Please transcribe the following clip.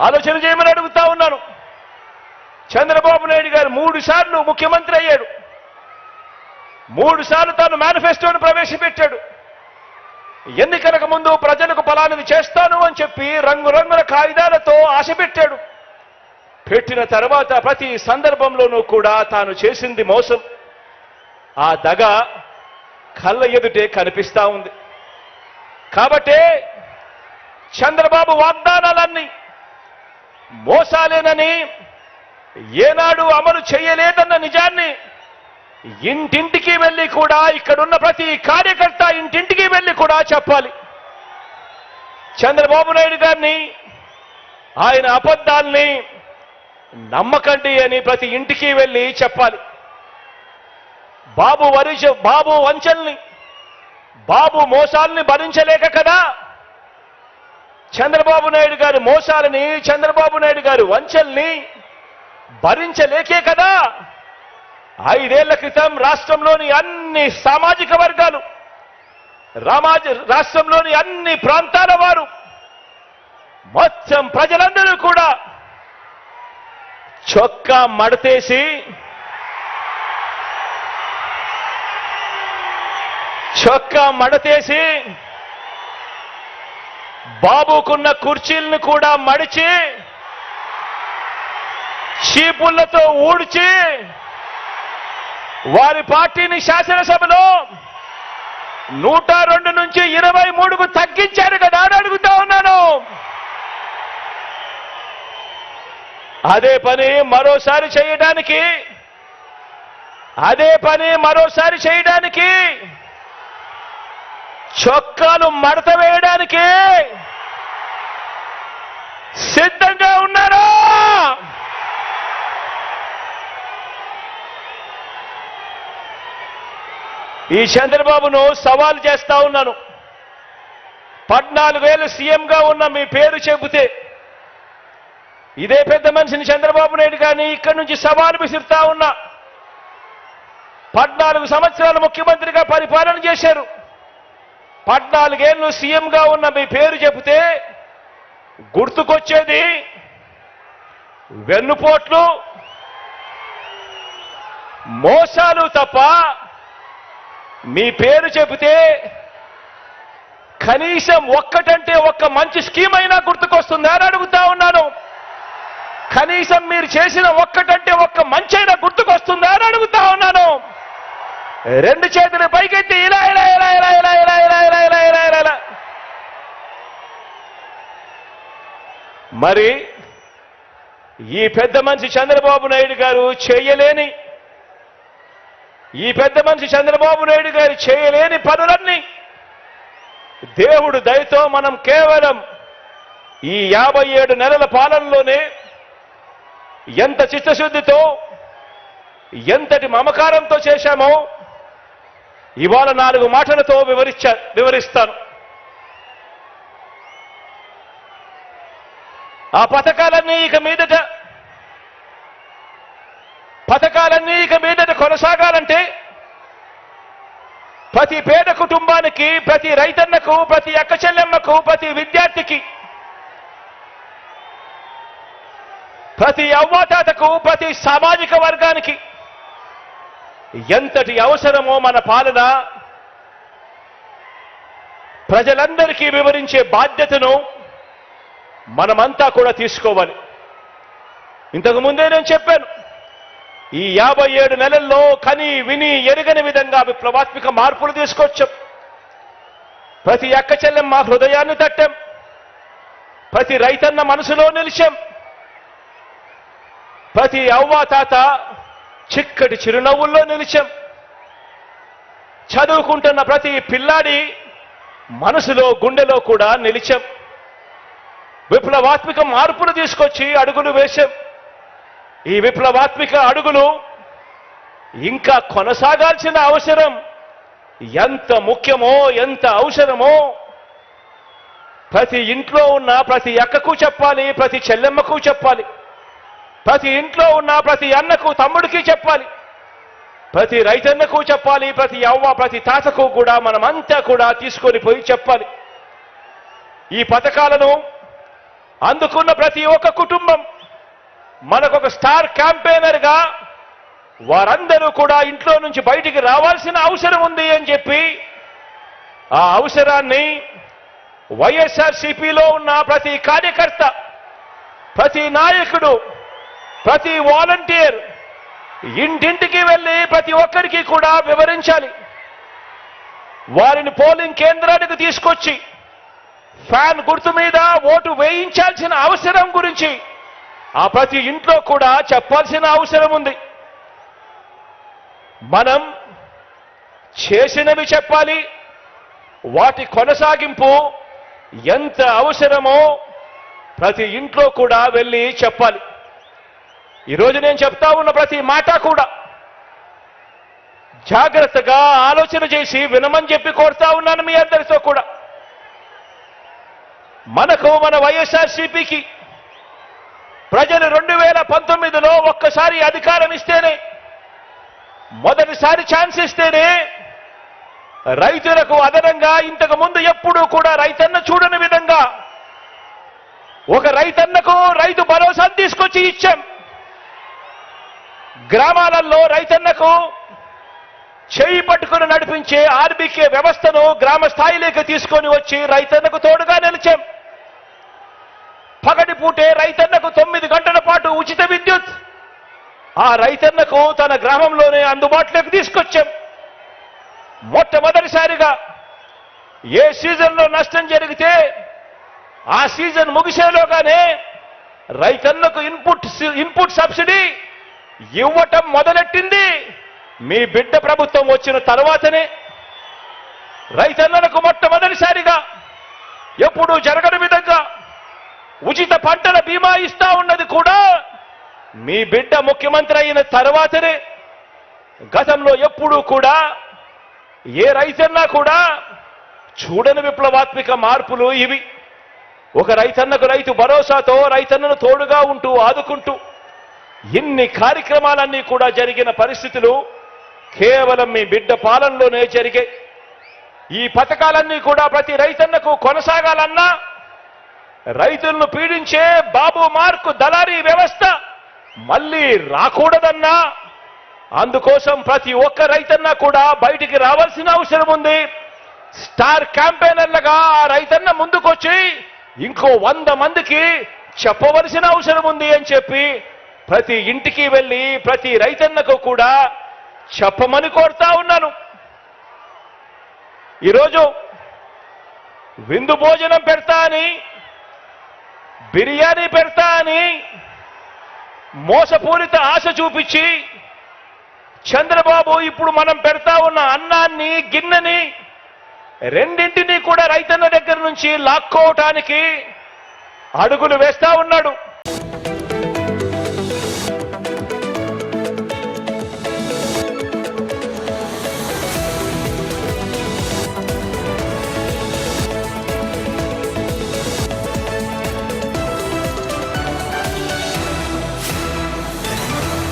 ఆలోచన చేయమని అడుగుతా ఉన్నాను. చంద్రబాబు నాయుడు గారు 3 సార్లు ముఖ్యమంత్రి అయ్యాడు. 3 సార్లు తాను మేనిఫెస్టోను ప్రవేశపెట్టాడు. ఎన్నికలకు ముందు ప్రజలకు ఫలానిది చేస్తాను అని చెప్పి రంగురంగుల కాగితాలతో ఆశ పెట్టాడు. పెట్టిన తర్వాత ప్రతి సందర్భంలోనూ కూడా తాను చేసింది మోసం. ఆ దగ కళ్ళ ఎదుటే కనిపిస్తా ఉంది. కాబట్టే చంద్రబాబు వాగ్దానాలన్నీ మోసాలేనని, ఏనాడు అమలు చేయలేదన్న నిజాన్ని ఇంటింటికి వెళ్ళి కూడా, ఇక్కడున్న ప్రతి కార్యకర్త ఇంటింటికి వెళ్ళి కూడా చెప్పాలి. చంద్రబాబు నాయుడు గారిని, ఆయన అబద్ధాల్ని నమ్మకండి అని ప్రతి ఇంటికి వెళ్ళి చెప్పాలి. బాబు వంచల్ని, బాబు మోసాల్ని భరించలేక కదా, చంద్రబాబు నాయుడు గారి మోసాలని, చంద్రబాబు నాయుడు గారి వంచల్ని భరించలేకే కదా 5 ఏళ్ల క్రితం రాష్ట్రంలోని అన్ని సామాజిక వర్గాలు, రాష్ట్రంలోని అన్ని ప్రాంతాల వారు, మొత్తం ప్రజలందరూ కూడా చొక్కా మడతేసి బాబుకున్న కుర్చీలను కూడా మడిచి చీపుళ్లతో ఊడ్చి వారి పార్టీని శాసనసభలో 102 నుంచి 23కు తగ్గించారు కదా అని అడుగుతా ఉన్నాను. అదే పని మరోసారి చేయడానికి, చొక్కాలు మడత వేయడానికి సిద్ధంగా ఉన్నారా? ఈ చంద్రబాబును సవాల్ చేస్తా ఉన్నాను. 14 ఏళ్ళు సీఎంగా ఉన్న మీ పేరు చెబితే ఇదే పెద్ద మనిషిని చంద్రబాబు నాయుడు గారిని ఇక్కడి నుంచి సవాలు విసురుతా ఉన్నా. 14 సంవత్సరాలు ముఖ్యమంత్రిగా పరిపాలన చేశారు. 14 ఏళ్ళు సీఎంగా ఉన్న మీ పేరు చెబితే గుర్తుకొచ్చేది వెన్నుపోట్లు, మోసాలు తప్ప మీ పేరు చెబితే కనీసం ఒక్కటంటే ఒక్క మంచి స్కీమ్ అయినా గుర్తుకొస్తుందా అని అడుగుతా ఉన్నాను. కనీసం మీరు చేసిన ఒక్కటంటే ఒక్క మంచైనా గుర్తుకొస్తుందా అని అడుగుతా ఉన్నాను. 2 చేతులు పైకెత్తి ఇలా ఇలా ఇలా ఇలా ఇలా ఇలా ఇలా ఇలా ఇలా ఇలా ఇలా ఇలా. మరి ఈ పెద్ద మనిషి చంద్రబాబు నాయుడు గారు చేయలేని పనులన్నీ దేవుడు దయతో మనం కేవలం ఈ 57 నెలల పాలనలోనే ఎంత చిత్తశుద్ధితో, ఎంతటి మమకారంతో చేశామో ఇవాళ 4 మాటలతో వివరిస్తాను. ఆ పథకాలన్నీ ఇక మీదట కొనసాగాలంటే ప్రతి పేద కుటుంబానికి, ప్రతి రైతన్నకు, ప్రతి అక్క చెల్లెమ్మకు, ప్రతి విద్యార్థికి, ప్రతి అవ్వాతాతకు, ప్రతి సామాజిక వర్గానికి ఎంతటి అవసరమో మన పాలన ప్రజలందరికీ వివరించే బాధ్యతను మనమంతా కూడా తీసుకోవాలి. ఇంతకు ముందే నేను చెప్పాను, ఈ 57 నెలల్లో కని విని ఎరగని విధంగా విప్లవాత్మక మార్పులు తీసుకొచ్చాం. ప్రతి అక్క చెల్లెమ్మ హృదయాన్ని తట్టాం, ప్రతి రైతన్న మనసులో నిలిచాం, ప్రతి అవ్వ తాత చిక్కటి చిరునవ్వుల్లో నిలిచాం, చదువుకుంటున్న ప్రతి పిల్లాడి మనసులో గుండెలో కూడా నిలిచాం. విప్లవాత్మక మార్పులు తీసుకొచ్చి అడుగులు వేశాం. ఈ విప్లవాత్మక అడుగులు ఇంకా కొనసాగాల్సిన అవసరం ఎంత ముఖ్యమో, ఎంత అవసరమో ప్రతి ఇంట్లో ఉన్న ప్రతి అక్కకు చెప్పాలి, ప్రతి చెల్లెమ్మకు చెప్పాలి, ప్రతి ఇంట్లో ఉన్న ప్రతి అన్నకు, తమ్ముడికి చెప్పాలి, ప్రతి రైతన్నకు చెప్పాలి, ప్రతి అవ్వ, ప్రతి తాతకు కూడా మనమంతా కూడా తీసుకొని పోయి చెప్పాలి. ఈ పథకాలను అందుకున్న ప్రతి ఒక్క కుటుంబం మనకొక స్టార్ క్యాంపెయినర్గా వారందరూ కూడా ఇంట్లో నుంచి బయటికి రావాల్సిన అవసరం ఉంది అని చెప్పి ఆ అవసరాన్ని వైఎస్ఆర్సీపీలో ఉన్న ప్రతి కార్యకర్త, ప్రతి నాయకుడు, ప్రతి వాలంటీర్ ఇంటింటికి వెళ్ళి ప్రతి ఒక్కరికి కూడా వివరించాలి. వారిని పోలింగ్ కేంద్రానికి తీసుకొచ్చి ఫ్యాన్ గుర్తు మీద ఓటు వేయించాల్సిన అవసరం గురించి ఆ ప్రతి ఇంట్లో కూడా చెప్పాల్సిన అవసరం ఉంది. మనం చేసినవి చెప్పాలి, వాటి కొనసాగింపు ఎంత అవసరమో ప్రతి ఇంట్లో కూడా వెళ్ళి చెప్పాలి. ఈరోజు నేను చెప్తా ఉన్న ప్రతి మాట కూడా జాగ్రత్తగా ఆలోచన చేసి వినమని చెప్పి కోరుతా ఉన్నాను మీ అందరితో కూడా. మనకు మన వైఎస్ఆర్సీపీకి ప్రజలు 2019లో ఒక్కసారి అధికారం ఇస్తేనే, మొదటిసారి ఛాన్స్ ఇస్తేనే రైతులకు అదనంగా ఇంతకు ముందు ఎప్పుడూ కూడా రైతన్న చూడని విధంగా ఒక రైతన్నకు రైతు భరోసాను తీసుకొచ్చి ఇచ్చాం. గ్రామాలలో రైతన్నకు చేయి పట్టుకుని నడిపించే ఆర్బీకే వ్యవస్థను గ్రామ స్థాయిలోకి తీసుకొని వచ్చి రైతన్నకు తోడుగా నిలిచాం. పగటి పూటే రైతన్నకు 9 గంటల పాటు ఉచిత విద్యుత్ ఆ రైతన్నకు తన గ్రామంలోనే అందుబాటులోకి తీసుకొచ్చాం. మొట్టమొదటిసారిగా ఏ సీజన్లో నష్టం జరిగితే ఆ సీజన్ ముగిసేలోగానే రైతన్నకు ఇన్పుట్ సబ్సిడీ ఇవ్వటం మొదలెట్టింది మీ బిడ్డ ప్రభుత్వం వచ్చిన తర్వాతనే. రైతన్నలకు మొట్టమొదటిసారిగా ఎప్పుడూ జరగని విధంగా ఉచిత పంటల బీమా ఇస్తా ఉన్నది కూడా మీ బిడ్డ ముఖ్యమంత్రి అయిన తర్వాతనే. గతంలో ఎప్పుడూ కూడా ఏ రైతన్నా కూడా చూడని విప్లవాత్మక మార్పులు ఇవి. ఒక రైతన్నకు రైతు భరోసాతో రైతన్నను తోడుగా ఉంటూ ఆదుకుంటూ ఇన్ని కార్యక్రమాలన్నీ కూడా జరిగిన పరిస్థితులు కేవలం మీ బిడ్డ పాలనలోనే జరిగాయి. ఈ పథకాలన్నీ కూడా ప్రతి రైతన్నకు కొనసాగాలన్నా, రైతులను పీడించే బాబు మార్కు దళారీ వ్యవస్థ మళ్ళీ రాకూడదన్నా, అందుకోసం ప్రతి ఒక్క రైతన్న కూడా బయటికి రావాల్సిన అవసరం ఉంది. స్టార్ క్యాంపెయినర్లుగా ఆ రైతన్న ముందుకొచ్చి ఇంకో 100 మందికి చెప్పవలసిన అవసరం ఉంది అని చెప్పి ప్రతి ఇంటికి వెళ్ళి ప్రతి రైతన్నకు కూడా చెప్పమని కోరుతా ఉన్నాను. ఈరోజు విందు భోజనం పెడతా అని, బిర్యానీ పెడతా అని మోసపూరిత ఆశ చూపించి చంద్రబాబు ఇప్పుడు మనం పెడతా ఉన్న అన్నాన్ని, గిన్నెని రెండింటినీ కూడా రైతన్న దగ్గర నుంచి లాక్కోవటానికి అడుగులు వేస్తా ఉన్నాడు.